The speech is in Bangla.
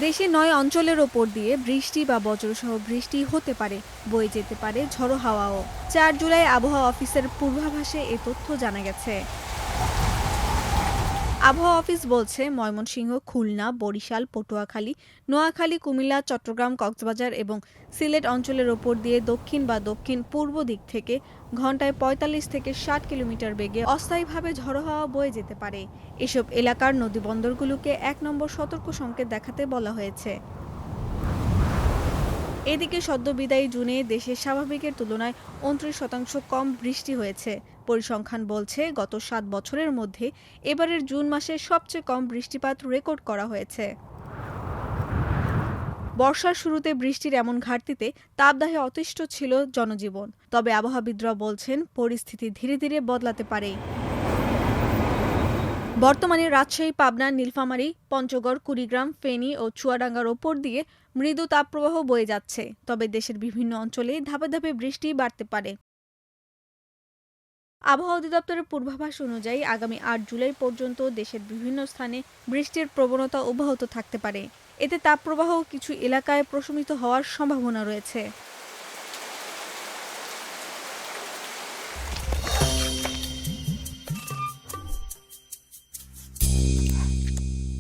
দেশে ৯ অঞ্চলের ওপর দিয়ে বৃষ্টি বা বজ্রসহ বৃষ্টি হতে পারে, বয়ে যেতে পারে ঝড়ো হাওয়াও। ৪ জুলাই আবহাওয়া অফিসের পূর্বাভাসে এ তথ্য জানা গেছে। আবহাওয়া অফিস বলছে, ময়মনসিংহ, খুলনা, বরিশাল, পটুয়াখালী, নোয়াখালী, কুমিল্লা, চট্টগ্রাম, কক্সবাজার এবং সিলেট অঞ্চলের ওপর দিয়ে দক্ষিণ বা দক্ষিণ পূর্ব দিক থেকে ঘন্টায় ৪৫ থেকে ৬০ কিলোমিটার বেগে অস্থায়ীভাবে ঝড়ো হাওয়া বয়ে যেতে পারে। এসব এলাকার নদীবন্দরগুলোকে ১ নম্বর সতর্ক সংকেত দেখাতে বলা হয়েছে। এদিকে সদ্যবিদায়ী জুনে দেশের স্বাভাবিকের তুলনায় ২৯% কম বৃষ্টি হয়েছে। পরিসংখ্যান বলছে, গত ৭ বছরের মধ্যে এবারের জুন মাসে সবচেয়ে কম বৃষ্টিপাত রেকর্ড করা হয়েছে। বর্ষার শুরুতে বৃষ্টির এমন ঘাটতিতে তাপদাহে অতিষ্ঠ ছিল জনজীবন। তবে আবহাওয়াবিদরা বলছেন, পরিস্থিতি ধীরে ধীরে বদলাতে পারে। বর্তমানে রাজশাহী, পাবনা, নীলফামারী, পঞ্চগড়, কুড়িগ্রাম, ফেনী ও চুয়াডাঙ্গার ওপর দিয়ে মৃদু তাপপ্রবাহ বয়ে যাচ্ছে। তবে দেশের বিভিন্ন অঞ্চলে ধাপে ধাপে বৃষ্টি বাড়তে পারে। আবহাওয়া অধিদপ্তরের পূর্বাভাস অনুযায়ী আগামী ৮ জুলাই পর্যন্ত দেশের বিভিন্ন স্থানে বৃষ্টির প্রবণতা অব্যাহত থাকতে পারে। এতে তাপপ্রবাহ কিছু এলাকায় প্রশমিত হওয়ার সম্ভাবনা রয়েছে।